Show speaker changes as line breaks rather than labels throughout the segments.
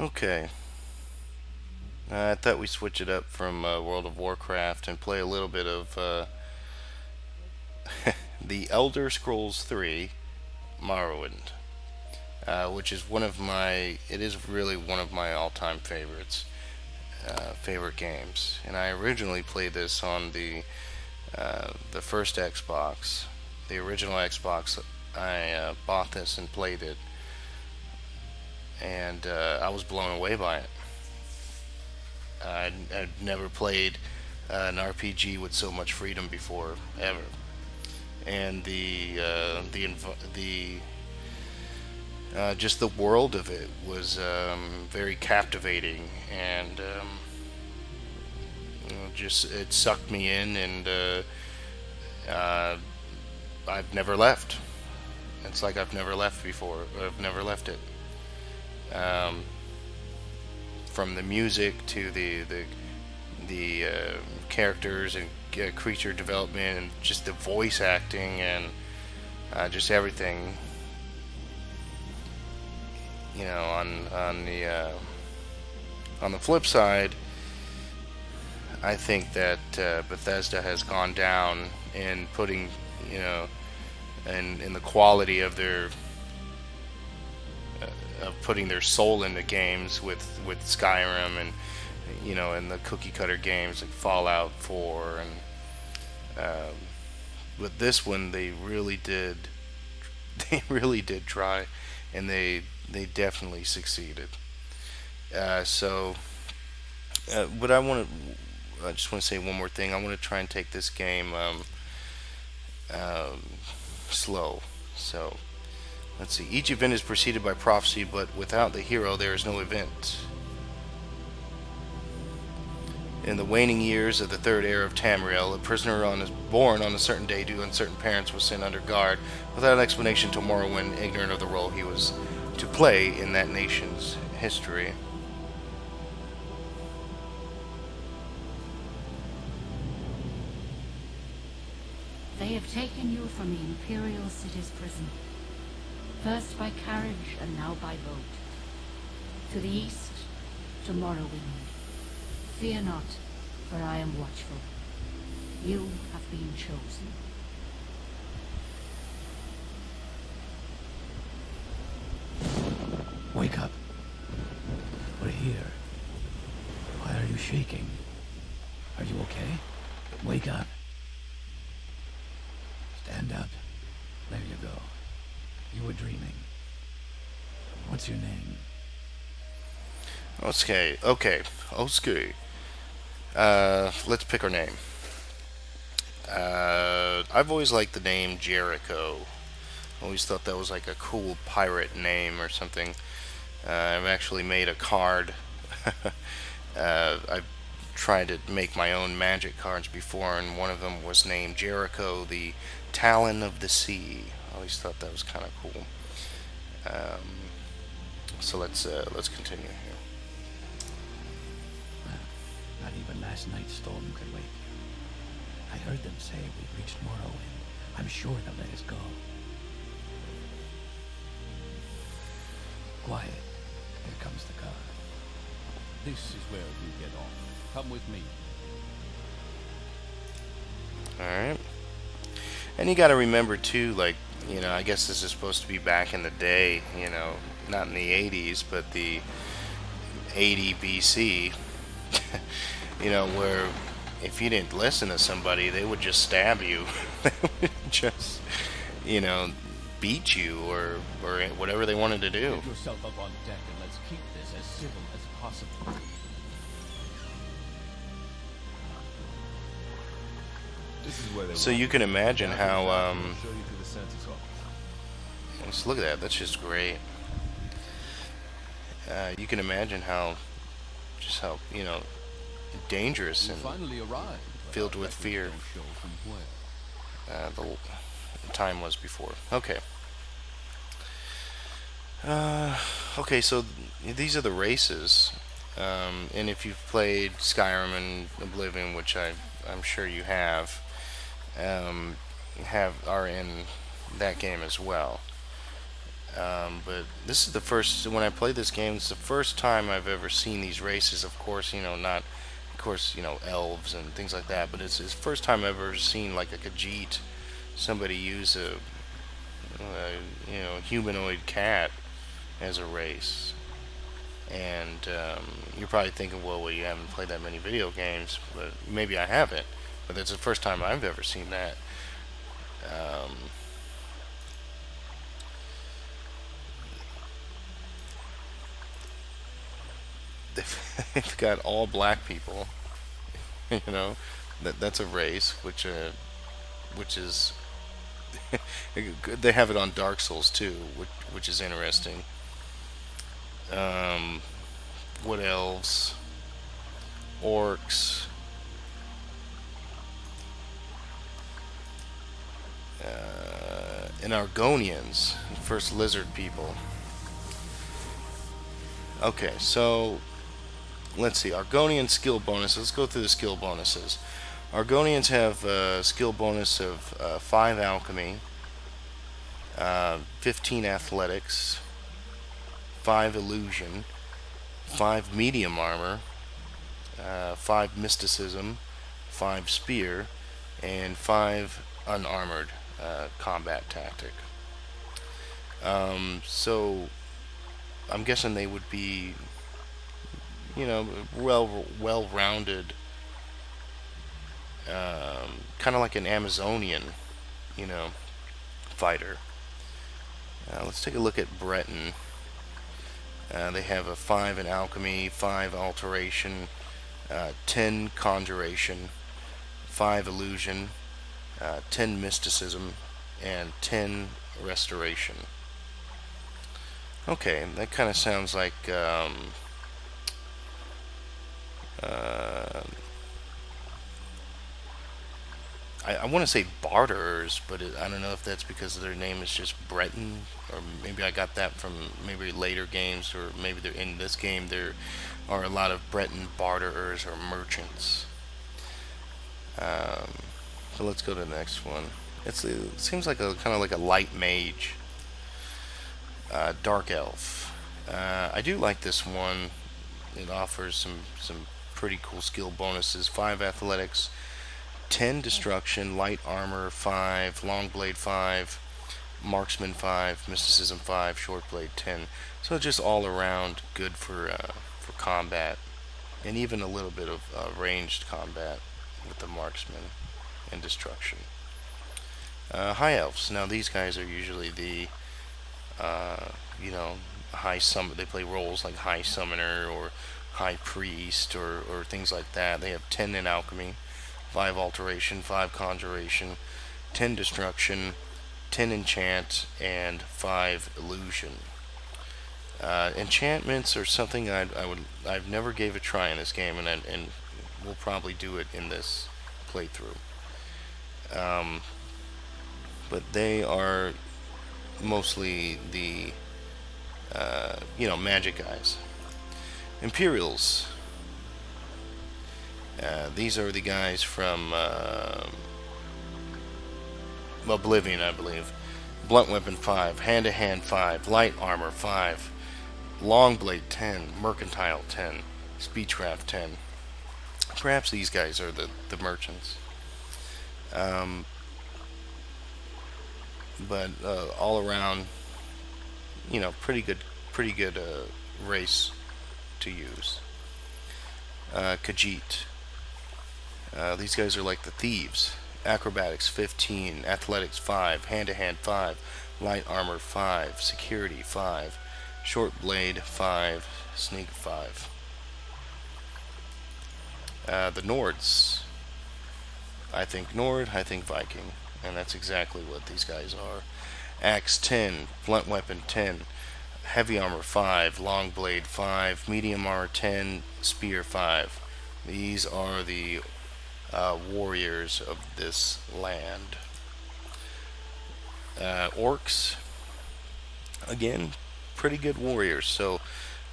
Okay. I thought we'd switch it up from World of Warcraft and play a little bit of The Elder Scrolls 3 Morrowind, which is one of my. It is really one of my all-time favorites, favorite games. And I originally played this on the first Xbox, the original Xbox. I bought this and played it, and I was blown away by it. I'd never played an RPG with so much freedom before, ever. And the just the world of it was very captivating, and just it sucked me in, and I've never left. It's like I've never left before. I've never left it. Um, from the music to the characters and creature development and just the voice acting and just everything. On the flip side, I think that Bethesda has gone down in putting you know in the quality of their of putting their soul into games with Skyrim and and the cookie cutter games like Fallout 4 and with this one they really did they really did try, and they definitely succeeded. So what I just want to say one more thing. I want to try and take this game um, slow. So let's see. Each event is preceded by prophecy, but without the hero, there is no event. In the waning years of the third era of Tamriel, a prisoner born on a certain day due to uncertain parents was sent under guard without an explanation to Morrowind, ignorant of the role he was to play in that nation's history.
They have taken you from the Imperial City's prison, first by carriage and now by boat. To the east, to Morrowind. Fear not, for I am watchful. You have been chosen.
Wake up. We're here. Why are you shaking? Are you okay? Wake up. Stand up. There you go. You were dreaming. What's your name?
Okay. Let's pick our name. I've always liked the name Jericho. Always thought that was like a cool pirate name or something. I've actually made a card. I've tried to make my own magic cards before, and one of them was named Jericho, the Talon of the Sea. I always thought that was kind of cool. Um, so let's continue here.
Well, not even last night's storm could wake you. I heard them say we've reached Morrowind. I'm sure they'll let us go. Quiet. Here comes the car.
This is where you get off. Come with me.
All right. And you got to remember too, like I guess this is supposed to be back in the day, not in the 80s, but the 80 BC, where if you didn't listen to somebody, they would just stab you. They would just, you know, beat you or whatever they wanted to do.
Get yourself up on deck and let's keep this as civil as possible. This is where they
So you can imagine how,
show you to the census office.
let's look at that. That's just great. You can imagine just how, dangerous
You
and
finally arrived. but
filled
our
with
records
fear.
don't show from where.
The time was before. Okay. Okay, so these are the races. And if you've played Skyrim and Oblivion, which I'm sure you um, are in that game as well. But this is the first, when I played this game, it's the first time I've ever seen these races. Of course, not, of course, elves and things like that, but it's the first time I've ever seen like a Khajiit, somebody use a humanoid cat as a race. And you're probably thinking, well, you haven't played that many video games, but maybe I haven't. But that's the first time I've ever seen that. Um, they've got all black people. you know, that's a race, which is they have it on Dark Souls too, which is interesting. Um, what elves? Orcs, and Argonians, first lizard people. Okay, so let's see. Argonian skill bonuses. Let's go through the skill bonuses. Argonians have a skill bonus of 5 alchemy, 15 athletics, 5 illusion, 5 medium armor, 5 mysticism, 5 spear, and 5 unarmored combat tactic. So I'm guessing they would be, well rounded, kind of like an Amazonian, you know, fighter. Let's take a look at Breton. They have a 5 in alchemy, 5 alteration, 10 conjuration, 5 illusion, 10 mysticism, and 10 restoration. Okay, that kind of sounds like uh, I want to say barterers, but I don't know if that's because their name is just Breton, or maybe I got that from maybe later games, or maybe they're in this game. There are a lot of Breton barterers or merchants. Um, so let's go to the next one. It seems like a kind of like a light mage, dark elf. I do like this one. It offers some pretty cool skill bonuses: 5 athletics, 10 destruction, light armor 5, long blade 5, marksman 5, mysticism 5, short blade 10. So just all around good for combat, and even a little bit of ranged combat with the marksman and destruction. High elves. Now these guys are usually the uh, you know high summon. They play roles like high summoner or high priest or things like that. They have 10 in alchemy, 5 alteration, 5 conjuration, 10 destruction, 10 enchant, and 5 illusion. Enchantments are something I've never gave a try in this game, and we'll probably do it in this playthrough. Um, but they are mostly the magic guys. Imperials. These are the guys from Oblivion, I believe. Blunt weapon 5, hand to hand 5, light armor 5, long blade 10, mercantile 10, speechcraft 10. Perhaps these guys are the merchants. Um, but all around, pretty good race to use. Khajiit. These guys are like the thieves. Acrobatics 15, athletics 5, hand to hand 5, light armor 5, security 5, short blade 5, sneak 5. The Nords. I think Nord, I think Viking, and that's exactly what these guys are. Axe 10, blunt weapon 10, heavy armor 5, long blade 5, medium armor 10, spear 5. These are the warriors of this land. Orcs, again, pretty good warriors. So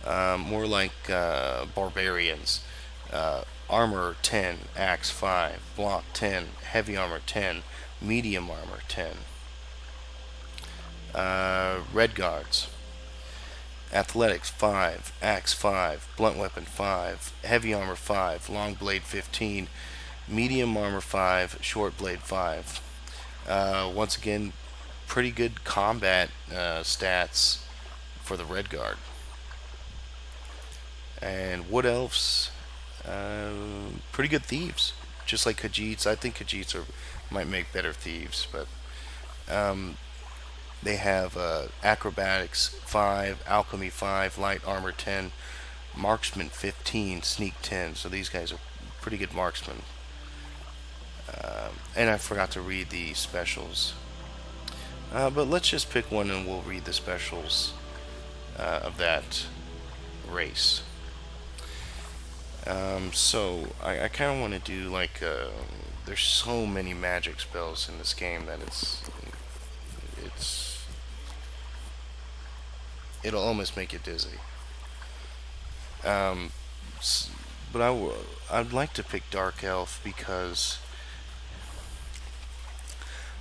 more like barbarians. Armor 10, axe 5, block 10, heavy armor 10, medium armor 10. Red Guards. Athletics 5, Axe 5, Blunt Weapon 5, Heavy Armor 5, Long Blade 15, Medium Armor 5, Short Blade 5. Once again, pretty good combat stats for the Red Guard. And Wood Elves, pretty good thieves. Just like Khajiits. I think might make better thieves, but they have Acrobatics 5, Alchemy 5, Light Armor 10, Marksman 15, Sneak 10. So these guys are pretty good marksmen. And I forgot to read the specials. But let's just pick one and we'll read the specials of that race. So I kind of want to do like there's so many magic spells in this game that it'll almost make you dizzy. Um, but I'd like to pick Dark Elf because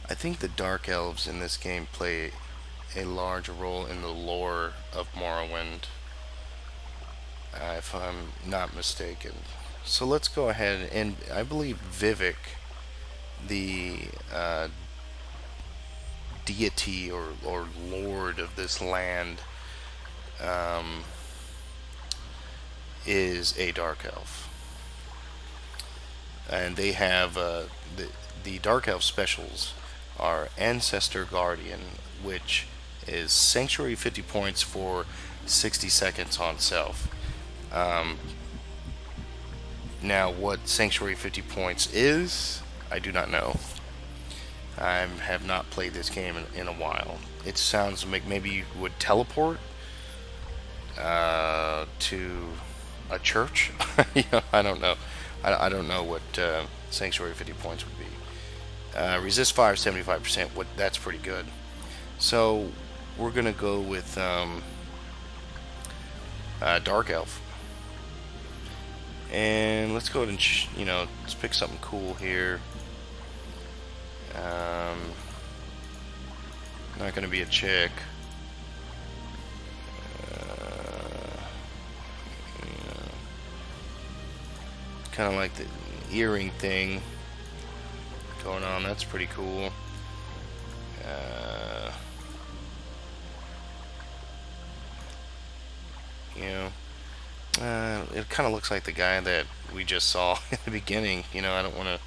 I think the Dark Elves in this game play a large role in the lore of Morrowind, if I'm not mistaken. So let's go ahead and I believe Vivek, the deity or lord of this land, um, is a dark elf, and they have the dark elf specials are Ancestor Guardian, which is Sanctuary 50 points for 60 seconds on self. Um, Now, what Sanctuary 50 points is, I do not know. I have not played this game in a while. It sounds like maybe you would teleport to a church. I don't know. I don't know what Sanctuary 50 points would be. Resist fire 75%. That's pretty good. So we're gonna go with Dark Elf. And let's go ahead and let's pick something cool here. Not gonna be a chick. Kind of like the earring thing going on. That's pretty cool. You know. It kind of looks like the guy that we just saw in the beginning. I don't want to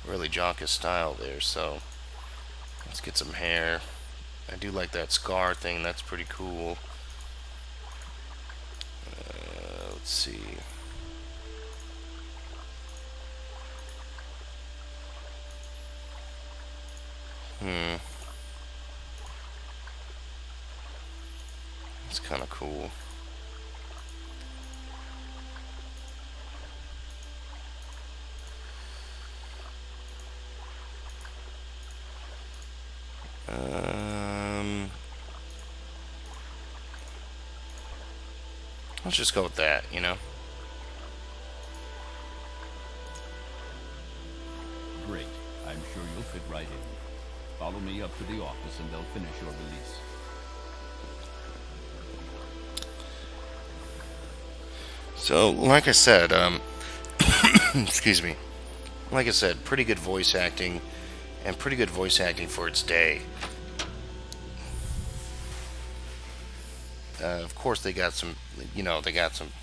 really jock his style there, so let's get some hair. I do like that scar thing. That's pretty cool. Let's see. It's kind of cool. Let's just go with that.
Great. I'm sure you'll fit right in. Follow me up to the office and they'll finish your release.
So, like I said, excuse me. Like I said, pretty good voice acting, and pretty good voice acting for its day. Of course, they got some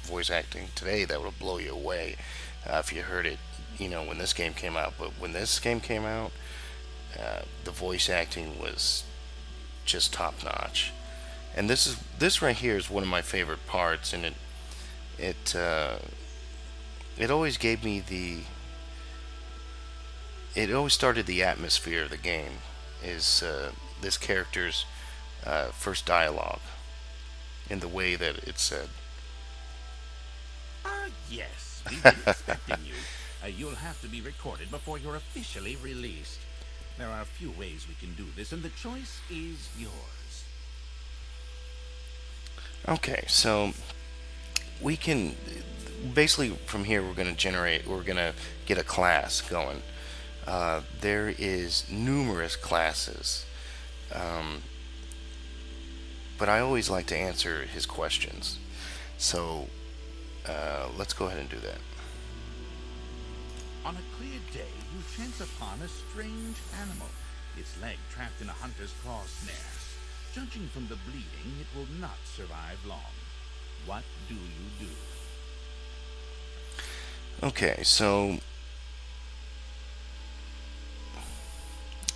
voice acting today that will blow you away if you heard it, when this game came out. But when this game came out, the voice acting was just top notch. And this right here is one of my favorite parts, and it always gave me it always started the atmosphere of the game. Is this character's first dialogue, in the way that it's said.
Yes, we've been expecting you. You'll have to be recorded before you're officially released. There are a few ways we can do this, and the choice is yours.
Okay, so we can basically from here we're going to get a class going. There is numerous classes. but I always like to answer his questions. So let's go ahead and do that.
On a clear day, you chance upon a strange animal, its leg trapped in a hunter's claw snare. Judging from the bleeding, it will not survive long. What do you do?
Okay, so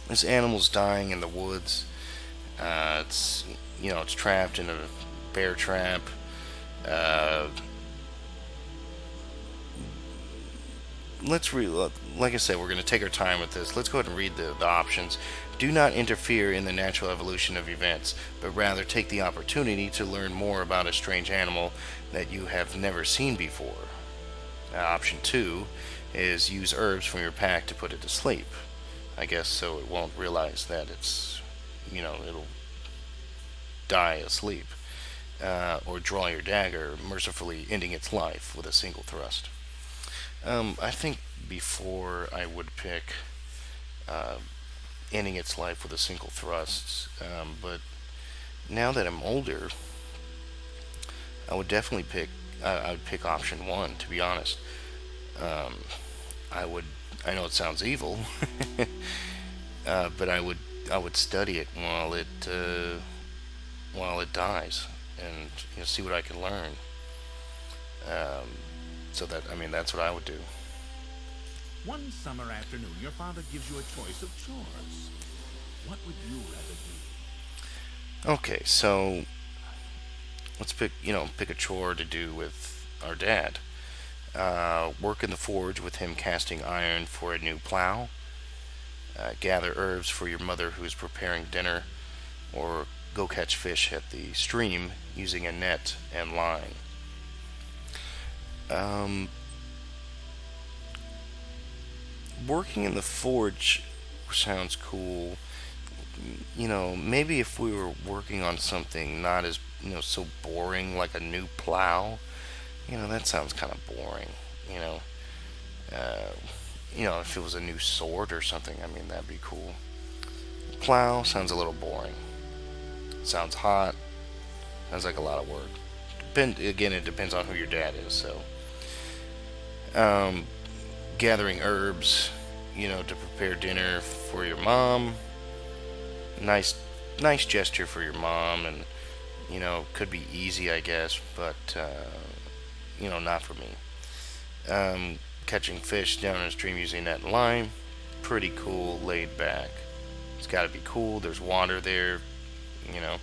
this animal's dying in the woods. It's it's trapped in a bear trap. Uh, let's read. Like I said, we're going to take our time with this. Let's go ahead and read the options. Do not interfere in the natural evolution of events, but rather take the opportunity to learn more about a strange animal that you have never seen before. Option 2 is use herbs from your pack to put it to sleep. I guess so it won't realize that it'll die asleep. Or draw your dagger, mercifully ending its life with a single thrust. I think before I would pick ending its life with a single thrust, but now that I'm older, I would definitely pick. I would pick option 1. To be honest, um, I would. I know it sounds evil, but I would study it while it dies, and see what I can learn. So that's what I would do.
One summer afternoon, your father gives you a choice of chores. What would you rather do?
Okay, so let's pick a chore to do with our dad. Work in the forge with him casting iron for a new plow. Gather herbs for your mother who is preparing dinner, or go catch fish at the stream using a net and line. Um, Working in the forge sounds cool. Maybe if we were working on something not as, so boring like a new plow, that sounds kind of boring. You know, uh, if it was a new sword or something, that'd be cool. Plow sounds a little boring. Sounds hot. Sounds like a lot of work. Again, it depends on who your dad is. So, gathering herbs, to prepare dinner for your mom. Nice gesture for your mom, and could be easy, I guess, but not for me. Catching fish down in a stream using net and line, pretty cool, laid back. It's got to be cool. There's water there, you know.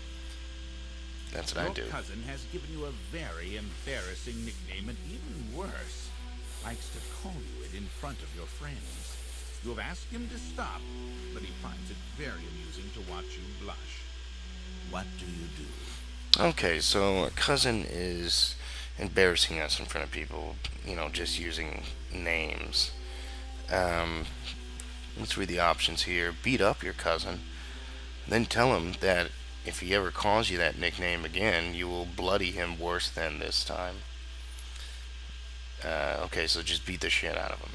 That's what I do.
Your cousin has given you a very embarrassing nickname, and even worse, likes to call you it in front of your friends. You have asked him to stop, but he finds it very amusing to watch you blush. What do you do?
Okay, so a cousin is embarrassing us in front of people, just using names. Let's read the options here. Beat up your cousin, then tell him that if he ever calls you that nickname again, you will bloody him worse than this time. Okay, so just beat the shit out of him.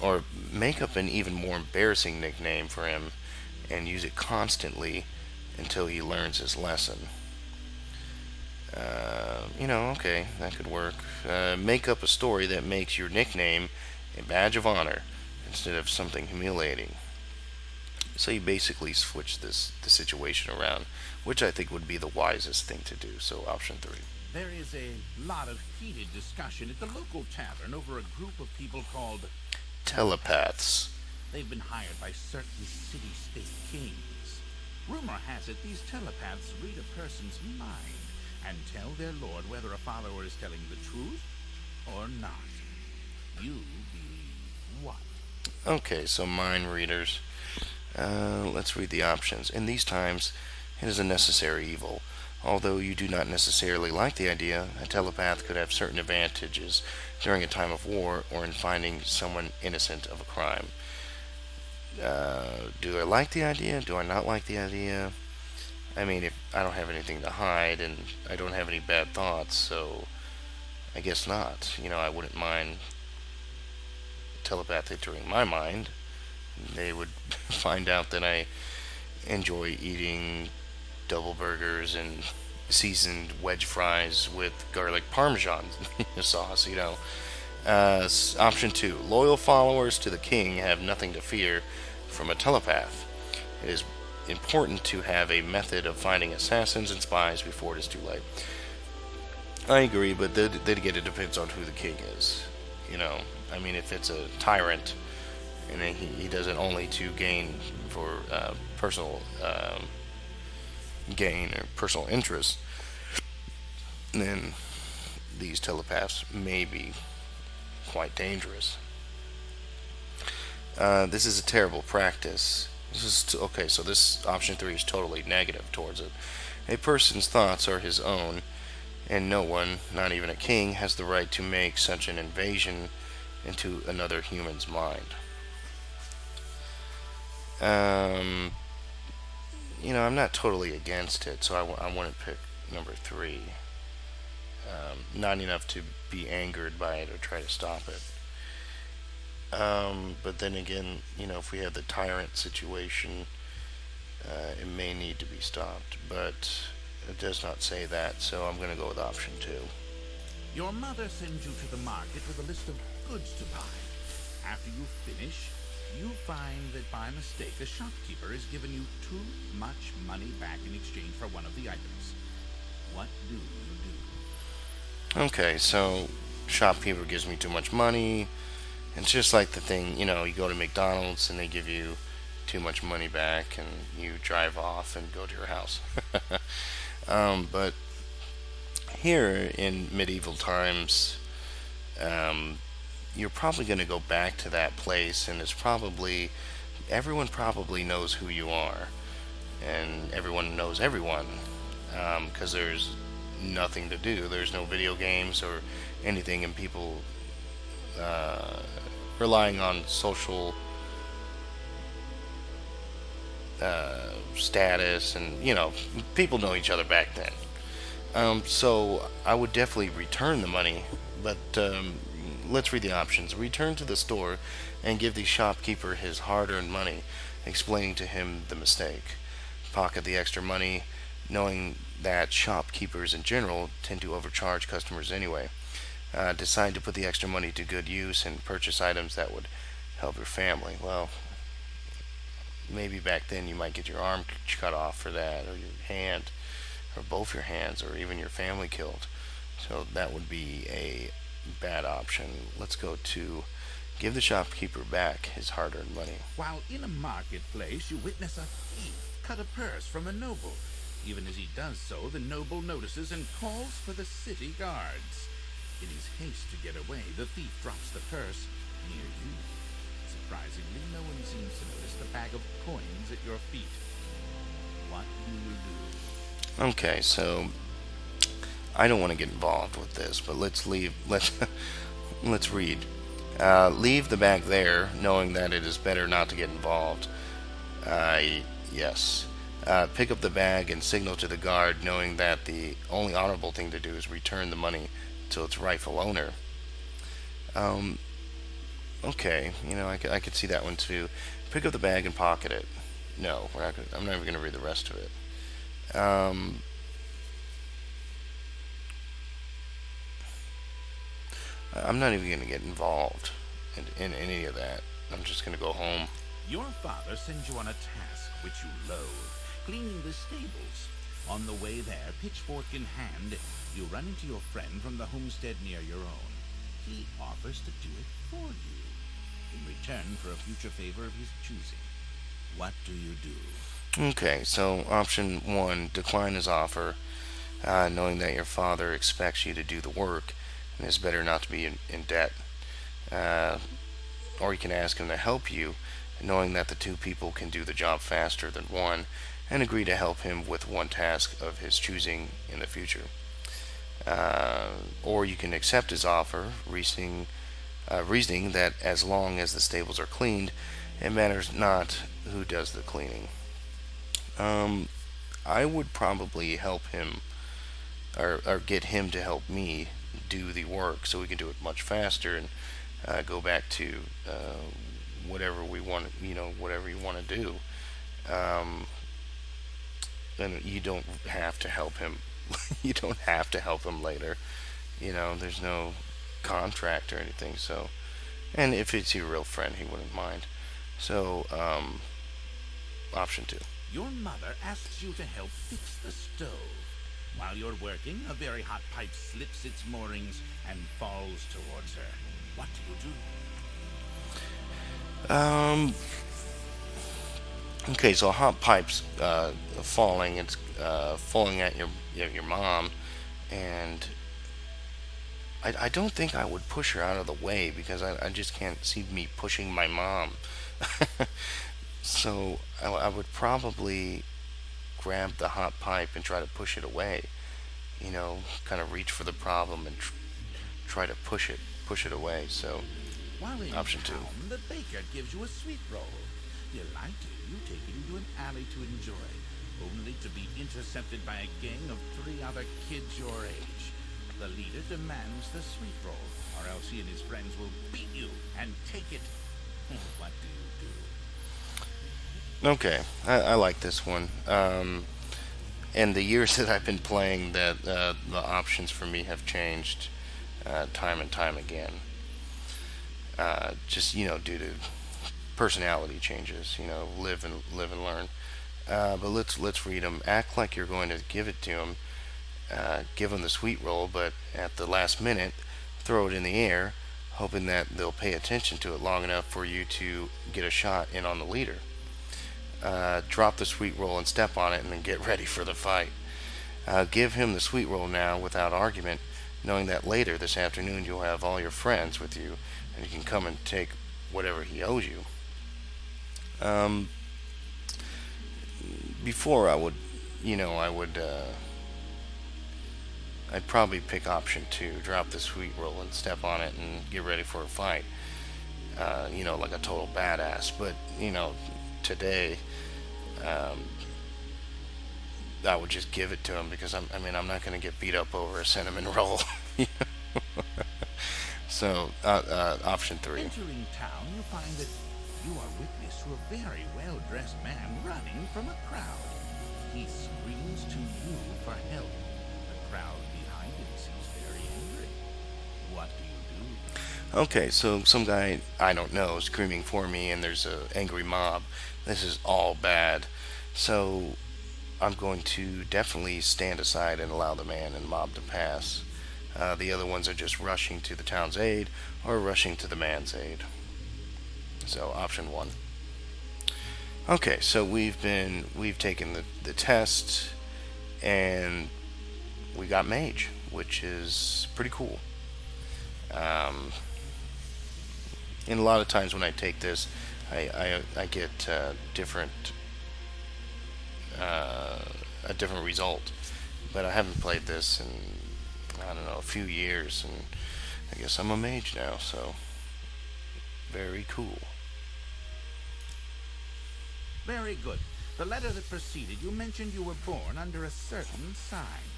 Or make up an even more embarrassing nickname for him and use it constantly until he learns his lesson. Okay, that could work. Make up a story that makes your nickname a badge of honor instead of something humiliating. So you basically switch the situation around, which I think would be the wisest thing to do. So option 3.
There is a lot of heated discussion at the local tavern over a group of people called
Telepaths.
They've been hired by certain city-state kings. Rumor has it these telepaths read a person's mind and tell their lord whether a follower is telling the truth or not. You believe what?
Okay, so mind readers. Let's read the options. In these times, it is a necessary evil. Although you do not necessarily like the idea, a telepath could have certain advantages during a time of war or in finding someone innocent of a crime. Do I like the idea? Do I not like the idea? If I don't have anything to hide and I don't have any bad thoughts, so I guess not. I wouldn't mind telepathy entering my mind. They would find out that I enjoy eating double burgers and seasoned wedge fries with garlic parmesan sauce, you know. Option 2. Loyal followers to the king have nothing to fear from a telepath. It is important to have a method of finding assassins and spies before it is too late. I agree, but then again, it depends on who the king is. You know, I mean, if it's a tyrant and then he does it only to gain for personal gain or personal interest, then these telepaths may be quite dangerous. This is a terrible practice. This is okay. So this option 3 is totally negative towards it. A person's thoughts are his own, and no one, not even a king, has the right to make such an invasion into another human's mind. Um, I'm not totally against it, so I wouldn't pick number 3. Not enough to be angered by it or try to stop it. But then again, if we have the tyrant situation, it may need to be stopped. But it does not say that, so I'm going to go with option 2.
Your mother sends you to the market with a list of goods to buy. After you finish, you find that by mistake the shopkeeper has given you too much money back in exchange for one of the items. What do you do?
Okay, so shopkeeper gives me too much money. It's just like the thing, you go to McDonald's and they give you too much money back and you drive off and go to your house. But here in medieval times, you're probably going to go back to that place, and everyone probably knows who you are, and everyone knows everyone, because there's nothing to do. There's no video games or anything, and people relying on social status, and people know each other back then. So I would definitely return the money, but let's read the options. Return to the store and give the shopkeeper his hard-earned money, explaining to him the mistake. Pocket the extra money, knowing that shopkeepers in general tend to overcharge customers anyway. Decide to put the extra money to good use and purchase items that would help your family. Well, maybe back then you might get your arm cut off for that, or your hand, or both your hands, or even your family killed. So that would be a bad option. Let's go to give the shopkeeper back his hard-earned money.
While in a marketplace, you witness a thief cut a purse from a noble. Even as he does so, the noble notices and calls for the city guards. In his haste to get away, the thief drops the purse near you. Surprisingly, no one seems to notice the bag of coins at your feet. What do you do?
Okay, so I don't want to get involved with this, but let's leave. Let's read. Leave the bag there, knowing that it is better not to get involved. Yes. Pick up the bag and signal to the guard, knowing that the only honorable thing to do is return the money to its rightful owner. Okay, I could see that one too. Pick up the bag and pocket it. No, I'm not even going to read the rest of it. I'm not even going to get involved in any of that. I'm just going to go home.
Your father sends you on a task which you loathe, cleaning the stables. On the way there, pitchfork in hand, you run into your friend from the homestead near your own. He offers to do it for you, in return for a future favor of his choosing. What do you do?
Okay, so option 1, decline his offer, knowing that your father expects you to do the work, and it's better not to be in debt. Or you can ask him to help you, knowing that the two people can do the job faster than one, and agree to help him with one task of his choosing in the future. Or you can accept his offer, reasoning that as long as the stables are cleaned, it matters not who does the cleaning. I would probably help him, or get him to help me do the work, so we can do it much faster and go back to whatever we want, whatever you want to do. and you don't have to help him. You don't have to help him later. There's no contract or anything. So, and if it's your real friend, he wouldn't mind. So, option two.
Your mother asks you to help fix the stove. While you're working, a very hot pipe slips its moorings and falls towards her. What do you do?
Okay, so a hot pipe's falling. It's falling at your mom, and I don't think I would push her out of the way because I just can't see me pushing my mom. So I would probably grab the hot pipe and try to push it away. Kind of reach for the problem and try to push it away. So
While in
option two.
town, the baker gives you a sweet roll. Delighted, you take it into an alley to enjoy, only to be intercepted by a gang of 3 other kids your age. The leader demands the sweet roll, or else he and his friends will beat you and take it. What do you do?
Okay, I like this one. And the years that I've been playing, that the options for me have changed time and time again. Just due to personality changes. Live and learn. But let's read them. Act like you're going to give it to him. Give them the sweet roll, but at the last minute, throw it in the air, hoping that they'll pay attention to it long enough for you to get a shot in on the leader. Drop the sweet roll and step on it, and then get ready for the fight. Give him the sweet roll now without argument, knowing that later this afternoon you'll have all your friends with you, and you can come and take whatever he owes you. Before I would, I'd probably pick option two, drop the sweet roll and step on it and get ready for a fight. Like a total badass. But, today, I would just give it to him because I'm not going to get beat up over a cinnamon roll. So, option three.
Entering town, you find that you are witness to a very well-dressed man running from a crowd. He screams to you for help. The crowd behind him seems very angry. What do you do?
Okay, so some guy I don't know is screaming for me, and there's an angry mob. This is all bad. So I'm going to definitely stand aside and allow the man and mob to pass. The other ones are just rushing to the town's aid or rushing to the man's aid. So option one. Okay, so we've taken the test, and we got mage, which is pretty cool. And a lot of times when I take this, I get different a different result. But I haven't played this in, I don't know, a few years, and I guess I'm a mage now, so very cool.
Very good. The letter that preceded, you mentioned you were born under a certain sign.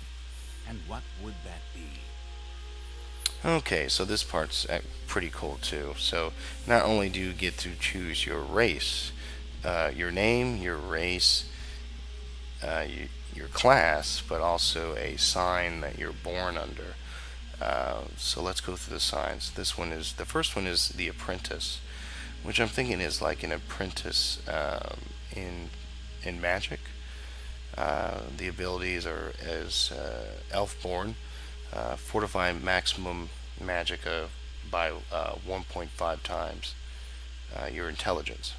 And what would that be?
Okay, so this part's pretty cool too. So not only do you get to choose your race, your name, your race, your class, but also a sign that you're born under. So let's go through the signs. The first one is the apprentice, which I'm thinking is like an apprentice in magic. The abilities are as elf-born, fortify maximum magicka by 1.5 times your intelligence.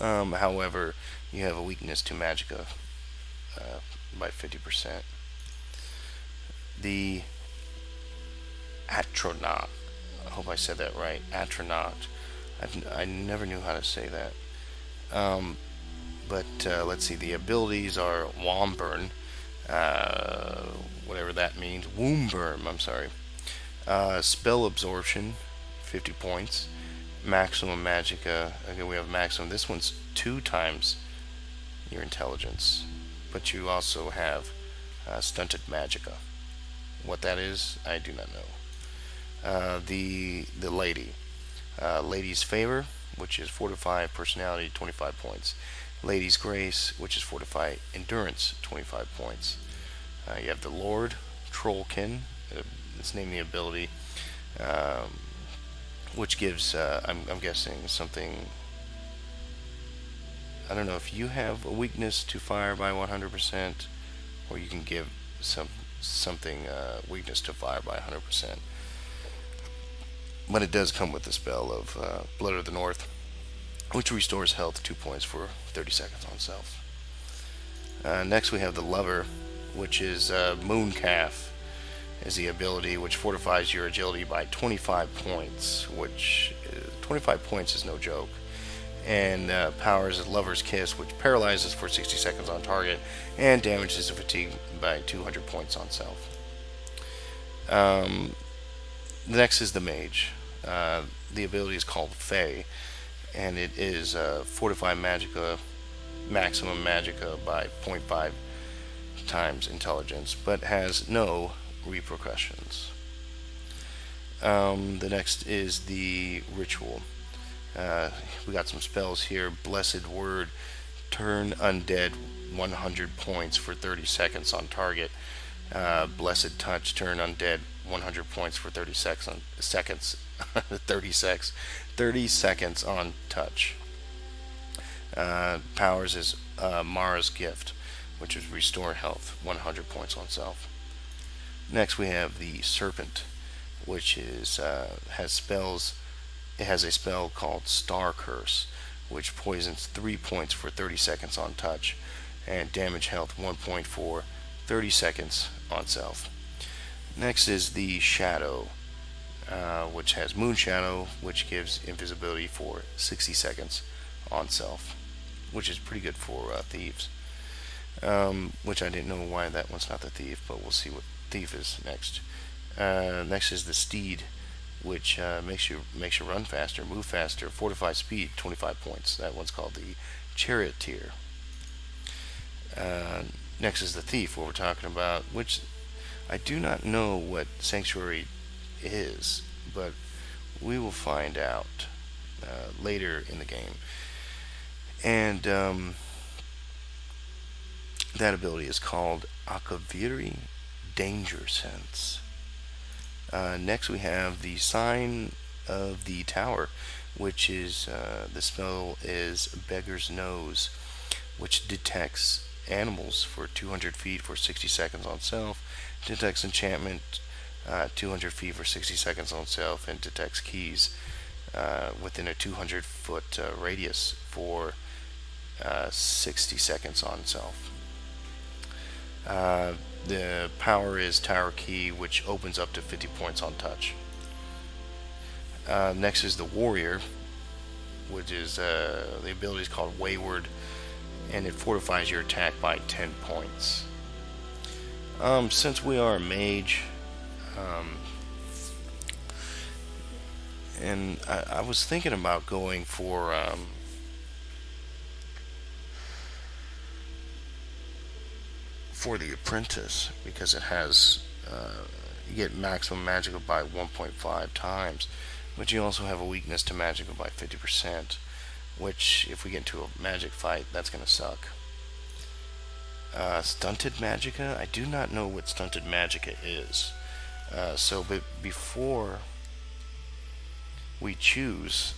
However, you have a weakness to magicka by 50%. The Atronaut, I hope I said that right, Atronaut. I never knew how to say that. But let's see, the abilities are Womburn, whatever that means, Woomburn, I'm sorry. Spell Absorption, 50 points. Maximum Magicka, okay, we have maximum. This one's 2 times your intelligence, but you also have Stunted Magicka. What that is, I do not know. The Lady. Lady's Favor, which is 4 to 5, personality 25 points. Lady's Grace, which is Fortify Endurance, 25 points. You have the Lord Trollkin, let's name the ability, um, which gives, I'm guessing, something. I don't know if you have a weakness to fire by 100%, or you can give something weakness to fire by 100%. But it does come with the spell of Blood of the North, which restores health 2 points for 30 seconds on self. Next we have the Lover, which is Moon Calf, is the ability which fortifies your agility by 25 points, which 25 points is no joke. And powers Lover's Kiss, which paralyzes for 60 seconds on target and damages the fatigue by 200 points on self. Next is the Mage. The ability is called Fey, and it is Fortify Magicka, Maximum Magicka by 0.5 times intelligence, but has no repercussions. The next is the Ritual. We got some spells here. Blessed Word, turn undead 100 points for 30 seconds on target. Blessed Touch, turn undead 100 points for 30 seconds 30 seconds on touch. Powers is Mara's Gift, which is restore health 100 points on self. Next we have the Serpent, which is has spells. It has a spell called Star Curse, which poisons 3 points for 30 seconds on touch, and damage health 1 point for 30 seconds on self. Next is the Shadow, which has Moon Shadow, which gives invisibility for 60 seconds on self, which is pretty good for thieves. Which I didn't know why that one's not the Thief, but we'll see what Thief is next. Next is the Steed, which makes you run faster, move faster, fortify speed, 25 points. That one's called the Charioteer. Next is the Thief, what we're talking about, which I do not know what Sanctuary is, but we will find out later in the game. And that ability is called Akaviri Danger Sense. Next we have the Sign of the Tower, which is the spell is Beggar's Nose, which detects animals for 200 feet for 60 seconds on self, detects enchantment 200 feet for 60 seconds on self, and detects keys within a 200 foot radius for 60 seconds on self. The power is Tower Key, which opens up to 50 points on touch. Next is the Warrior, which is the ability is called Wayward, and it fortifies your attack by 10 points. Since we are a mage, and I was thinking about going for the Apprentice, because it has you get maximum magicka by 1.5 times, but you also have a weakness to magicka by 50%, which if we get into a magic fight, that's going to suck. Stunted magicka, I do not know what stunted magicka is, but before we choose,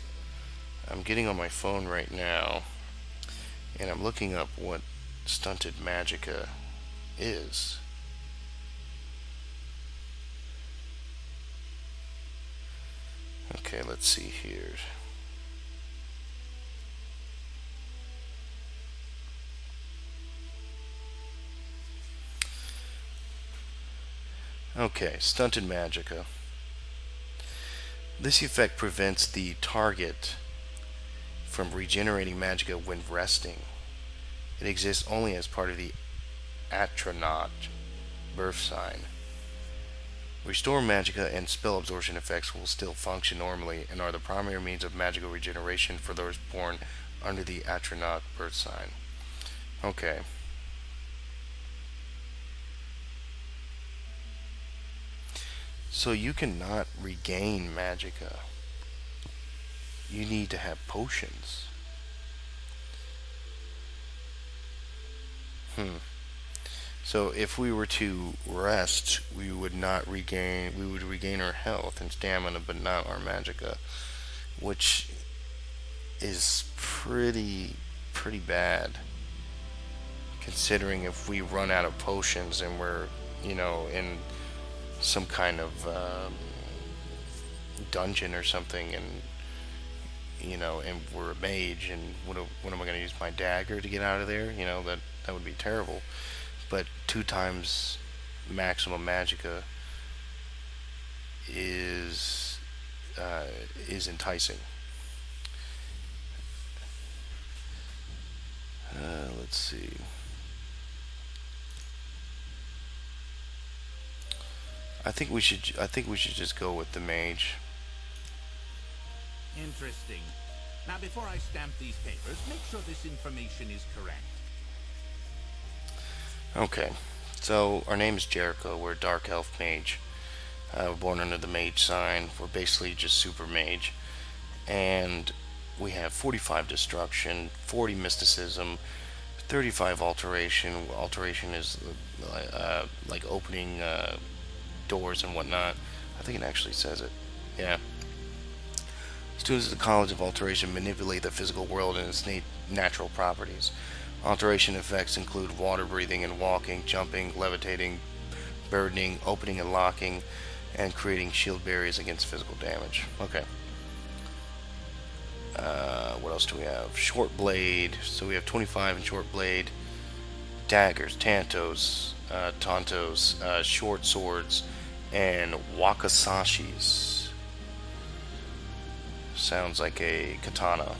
I'm getting on my phone right now and I'm looking up what stunted magicka is. Okay, let's see here. Okay, stunted magicka. This effect prevents the target from regenerating magicka when resting. It exists only as part of the Atronach birth sign. Restore magicka and spell absorption effects will still function normally and are the primary means of magical regeneration for those born under the Atronach birth sign. Okay. So you cannot regain magicka. You need to have potions. So if we were to rest, we would not regain. We would regain our health and stamina, but not our magicka, which is pretty bad. Considering if we run out of potions and we're, in some kind of dungeon or something, and we're a mage, and what am I going to use my dagger to get out of there? That would be terrible. But two times maximum magicka is is enticing. Let's see. I think we should just go with the mage.
Interesting. Now, before I stamp these papers, make sure this information is correct.
Okay. So our name is Jericho. We're a dark elf mage. We're born under the mage sign. We're basically just super mage, and we have 45 destruction, 40 mysticism, 35 alteration. Alteration is like opening doors and whatnot. I think it actually says it. Yeah. Students at the College of Alteration manipulate the physical world and its natural properties. Alteration effects include water breathing and walking, jumping, levitating, burdening, opening and locking, and creating shield barriers against physical damage. Okay. What else do we have? Short blade. So we have 25 in short blade. Daggers, tontos, short swords, and wakasashis. Sounds like a katana.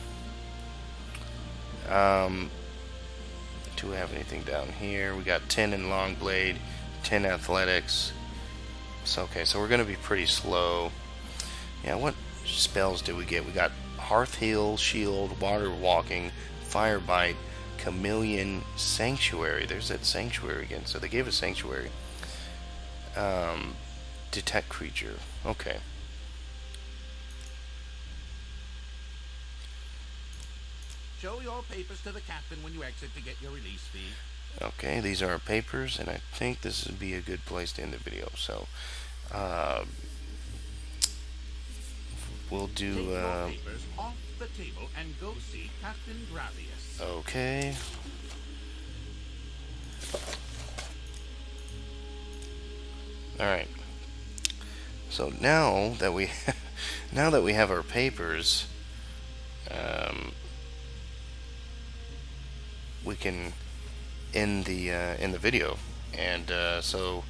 Do we have anything down here? We got 10 in long blade, 10 athletics. So okay, so we're gonna be pretty slow. Yeah, what spells did we get? We got Hearth Heal, Shield, Water Walking, Fire Bite, Chameleon, Sanctuary. There's that Sanctuary again. So they gave us Sanctuary. Detect Creature. Okay.
Show your papers to the captain when you exit to get your release fee.
Okay, these are our papers, and I think this would be a good place to end the video. So, we'll do.
Take your papers off the table and go see Captain Gravius.
Okay. All right. So now that we have our papers, we can end the video, and so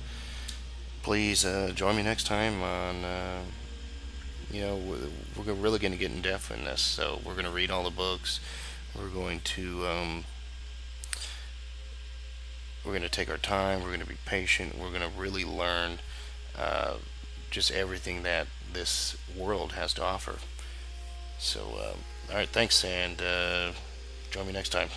please join me next time on. We're really going to get in depth in this. So we're going to read all the books. We're going to take our time. We're going to be patient. We're going to really learn just everything that this world has to offer. So, all right, thanks, and join me next time.